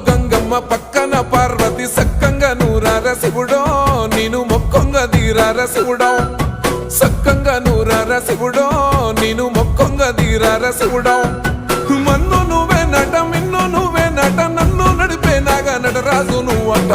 గంగమ్మ పక్కన పార్వతి సక్కంగా నూరార శివుడో నేను మొక్కంగా తీరార శివుడో సక్కంగా నూరార శివుడో నేను మొక్కంగా తీరార శివుడో మన్ను నువ్వే నట మిన్ను నువ్వే నట నన్ను నడిపే నాగా నటరాజు నువ్వంట